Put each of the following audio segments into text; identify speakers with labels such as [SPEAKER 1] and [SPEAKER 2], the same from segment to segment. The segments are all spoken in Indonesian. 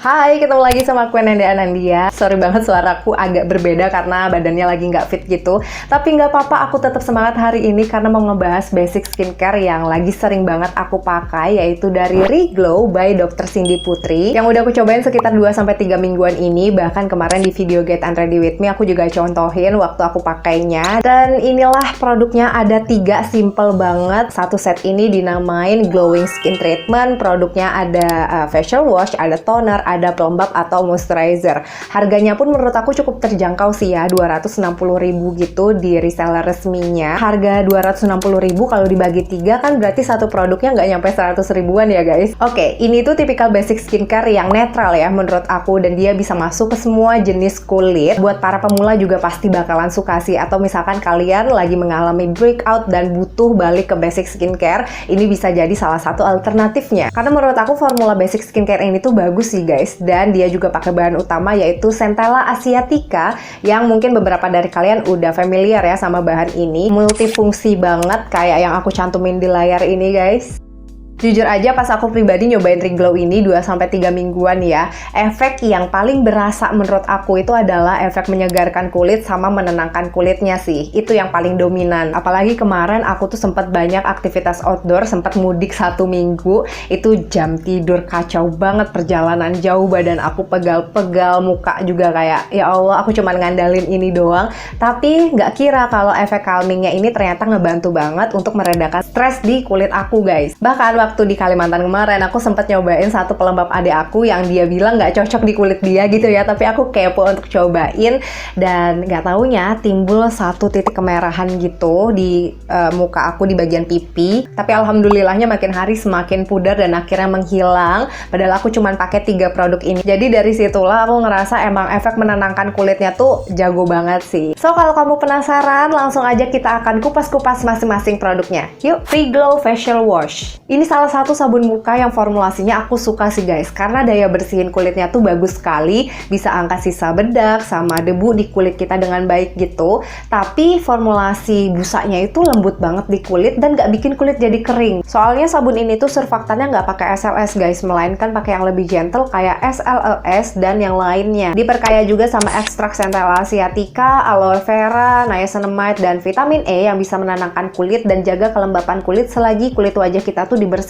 [SPEAKER 1] Hai, ketemu lagi sama aku Ananda Anandia. Sorry banget suaraku agak berbeda karena badannya lagi nggak fit gitu. Tapi nggak apa-apa, aku tetap semangat hari ini karena mau ngebahas basic skincare yang lagi sering banget aku pakai, yaitu dari Reglow by Dr. Cindy Putri. Yang udah aku cobain sekitar 2-3 mingguan ini. Bahkan kemarin di video Get and Ready With Me aku juga contohin waktu aku pakainya. Dan inilah produknya, ada 3, simple banget. Satu set ini dinamain Glowing Skin Treatment. Produknya ada facial wash, ada toner, ada pelembab atau moisturizer. Harganya pun menurut aku cukup terjangkau sih ya, 260.000 gitu di reseller resminya. Harga 260.000 kalau dibagi 3 kan berarti satu produknya nggak nyampe 100 ribuan ya guys. Oke, ini tuh tipikal basic skincare yang netral ya menurut aku, dan dia bisa masuk ke semua jenis kulit. Buat para pemula juga pasti bakalan suka sih, atau misalkan kalian lagi mengalami breakout dan butuh balik ke basic skincare, ini bisa jadi salah satu alternatifnya. Karena menurut aku formula basic skincare ini tuh bagus sih guys, dan dia juga pakai bahan utama yaitu Centella Asiatica, yang mungkin beberapa dari kalian udah familiar ya sama bahan ini. Multifungsi banget kayak yang aku cantumin di layar ini guys. Jujur aja pas aku pribadi nyobain Reglow ini 2-3 mingguan ya, efek yang paling berasa menurut aku itu adalah efek menyegarkan kulit sama menenangkan kulitnya sih. Itu yang paling dominan. Apalagi kemarin aku tuh sempat banyak aktivitas outdoor, sempat mudik 1 minggu. Itu jam tidur kacau banget, perjalanan jauh, badan aku pegal-pegal, muka juga kayak ya Allah aku cuman ngandalin ini doang. Tapi nggak kira kalau efek calmingnya ini ternyata ngebantu banget untuk meredakan stres di kulit aku guys. Bahkan waktu di Kalimantan kemarin aku sempat nyobain satu pelembab adik aku yang dia bilang nggak cocok di kulit dia gitu ya, tapi aku kepo untuk cobain, dan nggak taunya timbul satu titik kemerahan gitu di muka aku di bagian pipi. Tapi alhamdulillahnya makin hari semakin pudar dan akhirnya menghilang, padahal aku cuman pakai 3 produk ini. Jadi dari situlah aku ngerasa emang efek menenangkan kulitnya tuh jago banget sih. So kalau kamu penasaran, langsung aja kita akan kupas-kupas masing-masing produknya. Yuk, Reglow Facial Wash. Ini salah satu sabun muka yang formulasinya aku suka sih guys, karena daya bersihin kulitnya tuh bagus sekali, bisa angkat sisa bedak sama debu di kulit kita dengan baik gitu. Tapi formulasi busanya itu lembut banget di kulit dan gak bikin kulit jadi kering. Soalnya sabun ini tuh surfaktannya nggak pakai SLS guys, melainkan pakai yang lebih gentle kayak SLES dan yang lainnya. Diperkaya juga sama ekstrak Centella Asiatica, aloe vera, niacinamide, dan vitamin E yang bisa menenangkan kulit dan jaga kelembapan kulit selagi kulit wajah kita tuh dibersihin.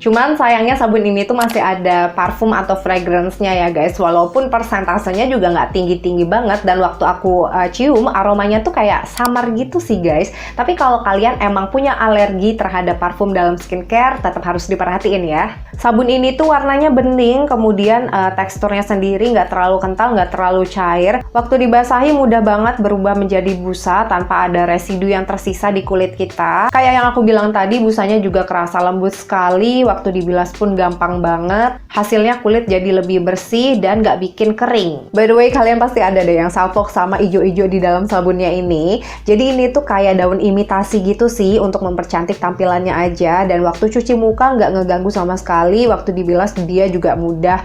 [SPEAKER 1] Cuman sayangnya sabun ini tuh masih ada parfum atau fragrance-nya ya guys, walaupun persentasenya juga nggak tinggi-tinggi banget, dan waktu aku cium aromanya tuh kayak samar gitu sih guys. Tapi kalau kalian emang punya alergi terhadap parfum dalam skincare, tetap harus diperhatiin ya. Sabun ini tuh warnanya bening, kemudian teksturnya sendiri nggak terlalu kental, nggak terlalu cair. Waktu dibasahi mudah banget berubah menjadi busa tanpa ada residu yang tersisa di kulit kita. Kayak yang aku bilang tadi, busanya juga kerasa lembut sekali, waktu dibilas pun gampang banget. Hasilnya kulit jadi lebih bersih dan nggak bikin kering. By the way, kalian pasti ada deh yang salfok sama ijo-ijo di dalam sabunnya ini. Jadi ini tuh kayak daun imitasi gitu sih untuk mempercantik tampilannya aja, dan waktu cuci muka nggak ngeganggu sama sekali. Waktu dibilas dia juga mudah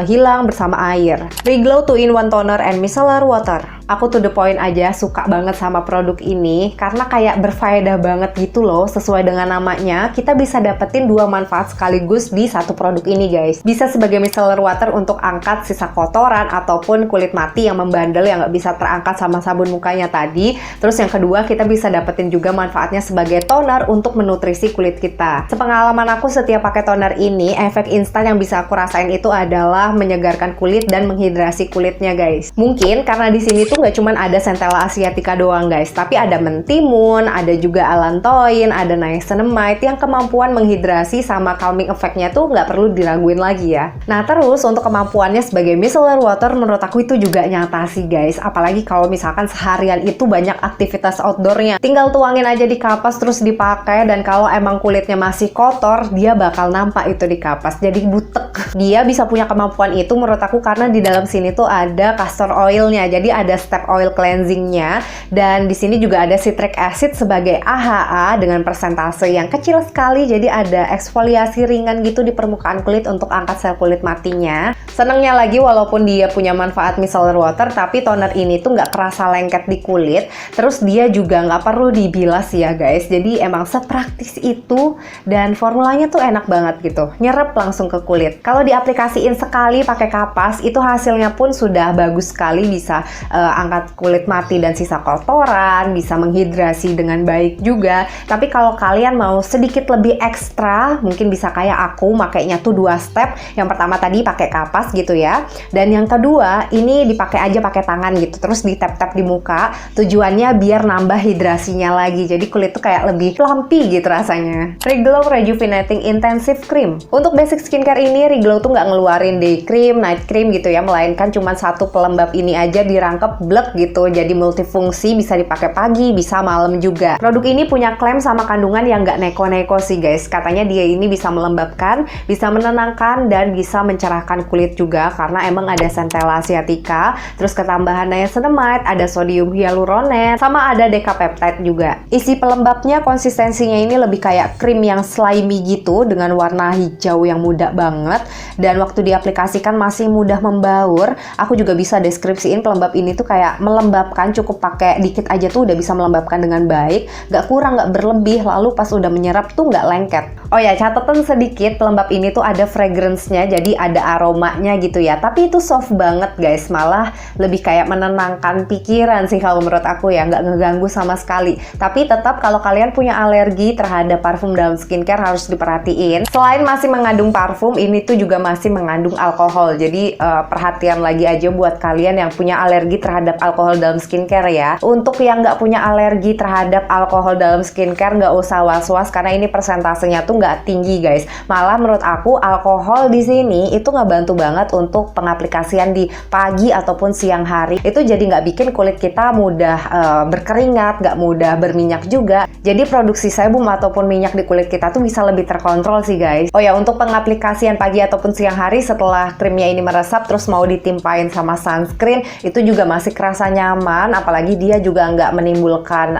[SPEAKER 1] hilang bersama air. Reglow 2-in-1 Toner and Micellar Water. Aku to the point aja suka banget sama produk ini karena kayak berfaedah banget gitu loh. Sesuai dengan namanya, kita bisa dapetin 2 manfaat sekaligus di satu produk ini guys. Bisa sebagai micellar water untuk angkat sisa kotoran ataupun kulit mati yang membandel yang nggak bisa terangkat sama sabun mukanya tadi. Terus yang kedua, kita bisa dapetin juga manfaatnya sebagai toner untuk menutrisi kulit kita. Sepengalaman aku setiap pakai toner ini, efek instan yang bisa aku rasain itu adalah menyegarkan kulit dan menghidrasi kulitnya guys. Mungkin karena di sini tuh nggak cuma ada Centella Asiatica doang guys, tapi ada mentimun, ada juga allantoin, ada niacinamide yang kemampuan menghidrasi sama calming effect-nya tuh nggak perlu diraguin lagi ya. Nah terus untuk kemampuannya sebagai micellar water menurut aku itu juga nyata sih guys, apalagi kalau misalkan seharian itu banyak aktivitas outdoornya. Tinggal tuangin aja di kapas terus dipakai, dan kalau emang kulitnya masih kotor, dia bakal nampak itu di kapas, jadi butek. Dia bisa punya kemampuan itu menurut aku karena di dalam sini tuh ada castor oilnya, jadi ada step oil cleansingnya. Dan di sini juga ada citric acid sebagai AHA dengan persentase yang kecil sekali. Jadi ada eksfoliasi ringan gitu di permukaan kulit untuk angkat sel kulit matinya. Senangnya lagi walaupun dia punya manfaat micellar water, tapi toner ini tuh nggak kerasa lengket di kulit. Terus dia juga nggak perlu dibilas ya guys. Jadi emang sepraktis itu dan formulanya tuh enak banget gitu. Nyerap langsung ke kulit. Kalau diaplikasiin sekali pakai kapas, itu hasilnya pun sudah bagus sekali. Bisa angkat kulit mati dan sisa kotoran, bisa menghidrasi dengan baik juga. Tapi kalau kalian mau sedikit lebih ekstra, mungkin bisa kayak aku, makainya tuh 2 step. Yang pertama tadi pakai kapas gitu ya. Dan yang kedua, ini dipakai aja pakai tangan gitu. Terus ditap-tap di muka. Tujuannya biar nambah hidrasinya lagi. Jadi kulit tuh kayak lebih plumpy gitu rasanya. Reglow Rejuvenating Intensive Cream. Untuk basic skincare ini, Reglow tuh nggak ngeluarin day cream, night cream gitu ya. Melainkan cuma satu pelembab ini aja dirangkep blek gitu. Jadi multifungsi, bisa dipakai pagi, bisa malam juga. Produk ini punya klaim sama kandungan yang nggak neko-neko sih guys. Katanya dia ini bisa melembabkan, bisa menenangkan, dan bisa mencerahkan kulit juga. Karena emang ada centella asiatica, terus ketambahan niacinamide, ada sodium hyaluronate, sama ada decapeptide juga. Isi pelembabnya konsistensinya ini lebih kayak krim yang slimy gitu dengan warna hijau yang muda banget. Dan waktu diaplikasikan masih mudah membaur. Aku juga bisa deskripsiin pelembab ini tuh kayak melembabkan, cukup pakai dikit aja tuh udah bisa melembabkan dengan baik, nggak kurang, nggak berlebih, lalu pas udah menyerap tuh nggak lengket. Oh ya, catatan sedikit, pelembab ini tuh ada fragrance-nya, jadi ada aromanya gitu ya, tapi itu soft banget guys, malah lebih kayak menenangkan pikiran sih kalau menurut aku ya, nggak ngeganggu sama sekali. Tapi tetap kalau kalian punya alergi terhadap parfum dalam skincare harus diperhatiin. Selain masih mengandung parfum, ini tuh juga masih mengandung alkohol, jadi perhatian lagi aja buat kalian yang punya alergi terhadap alkohol dalam skincare ya. Untuk yang nggak punya alergi terhadap alkohol dalam skincare, nggak usah was-was karena ini persentasenya tuh nggak tinggi guys. Malah menurut aku alkohol di sini itu nggak bantu banget untuk pengaplikasian di pagi ataupun siang hari. Itu jadi nggak bikin kulit kita mudah berkeringat, nggak mudah berminyak juga. Jadi produksi sebum ataupun minyak di kulit kita tuh bisa lebih terkontrol sih guys. Oh ya, untuk pengaplikasian pagi ataupun siang hari setelah krimnya ini meresap terus mau ditimpain sama sunscreen, itu juga masih kerasa nyaman. Apalagi dia juga nggak menimbulkan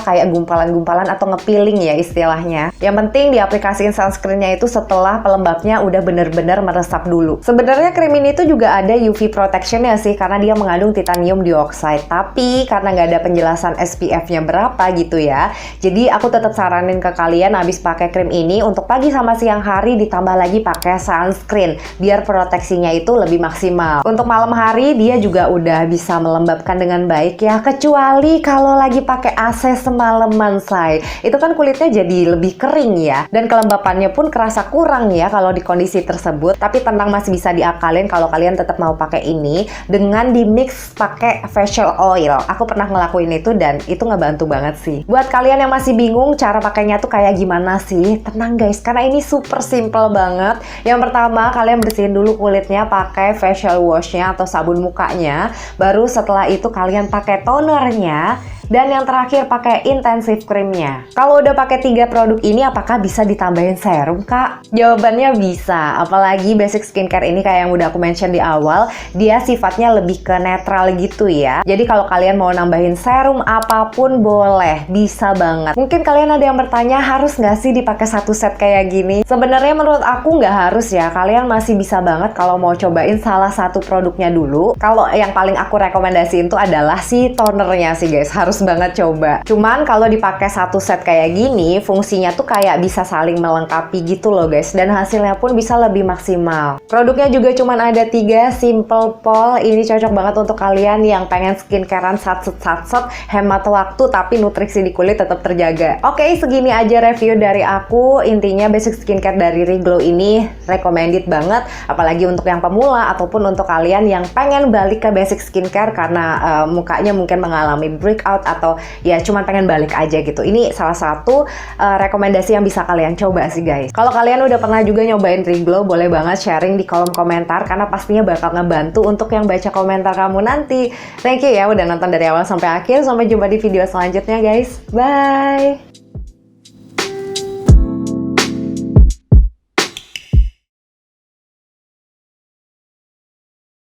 [SPEAKER 1] kayak gumpalan-gumpalan atau ngepeeling ya istilahnya. Yang penting diaplikasiin sunscreennya itu setelah pelembabnya udah bener-bener meresap dulu. Sebenarnya krim ini tuh juga ada UV protection ya sih, karena dia mengandung titanium dioxide. Tapi karena nggak ada penjelasan SPF-nya berapa gitu ya, jadi aku tetap saranin ke kalian habis pakai krim ini untuk pagi sama siang hari ditambah lagi pakai sunscreen biar proteksinya itu lebih maksimal. Untuk malam hari dia juga udah bisa melembabkan dengan baik ya, kecuali kalau lagi pakai AC semalaman say. Itu kan kulitnya jadi lebih kering ya, dan kelembapannya pun kerasa kurang ya kalau di kondisi tersebut. Tapi tenang, masih bisa diakalin kalau kalian tetap mau pakai ini dengan di mix pakai facial oil. Aku pernah ngelakuin itu dan itu ngebantu banget sih. Buat kalian yang masih bingung cara pakainya tuh kayak gimana sih, tenang guys, karena ini super simple banget. Yang pertama, kalian bersihin dulu kulitnya pakai facial washnya atau sabun mukanya. Baru setelah itu kalian pakai tonernya. Dan yang terakhir pakai intensive creamnya. Kalau udah pakai 3 produk ini, apakah bisa ditambahin serum kak? Jawabannya bisa. Apalagi basic skincare ini kayak yang udah aku mention di awal, dia sifatnya lebih ke netral gitu ya. Jadi kalau kalian mau nambahin serum apapun boleh, bisa banget. Mungkin kalian ada yang bertanya, harus nggak sih dipakai satu set kayak gini? Sebenarnya menurut aku nggak harus ya. Kalian masih bisa banget kalau mau cobain salah satu produknya dulu. Kalau yang paling aku rekomendasiin tuh adalah si tonernya sih guys. Harus banget coba. Cuman kalau dipakai satu set kayak gini, fungsinya tuh kayak bisa saling melengkapi gitu loh guys, dan hasilnya pun bisa lebih maksimal. Produknya juga cuman ada 3, Simple Pol. Ini cocok banget untuk kalian yang pengen skincarean satset, hemat waktu tapi nutrisi di kulit tetap terjaga. Oke, segini aja review dari aku. Intinya basic skincare dari Reglow ini recommended banget, apalagi untuk yang pemula ataupun untuk kalian yang pengen balik ke basic skincare karena mukanya mungkin mengalami breakout atau ya cuman pengen balik aja gitu. Ini salah satu rekomendasi yang bisa kalian coba sih guys. Kalau kalian udah pernah juga nyobain Reglow, boleh banget sharing di kolom komentar karena pastinya bakal ngebantu untuk yang baca komentar kamu nanti. Thank you ya udah nonton dari awal sampai akhir. Sampai jumpa di video selanjutnya guys. Bye!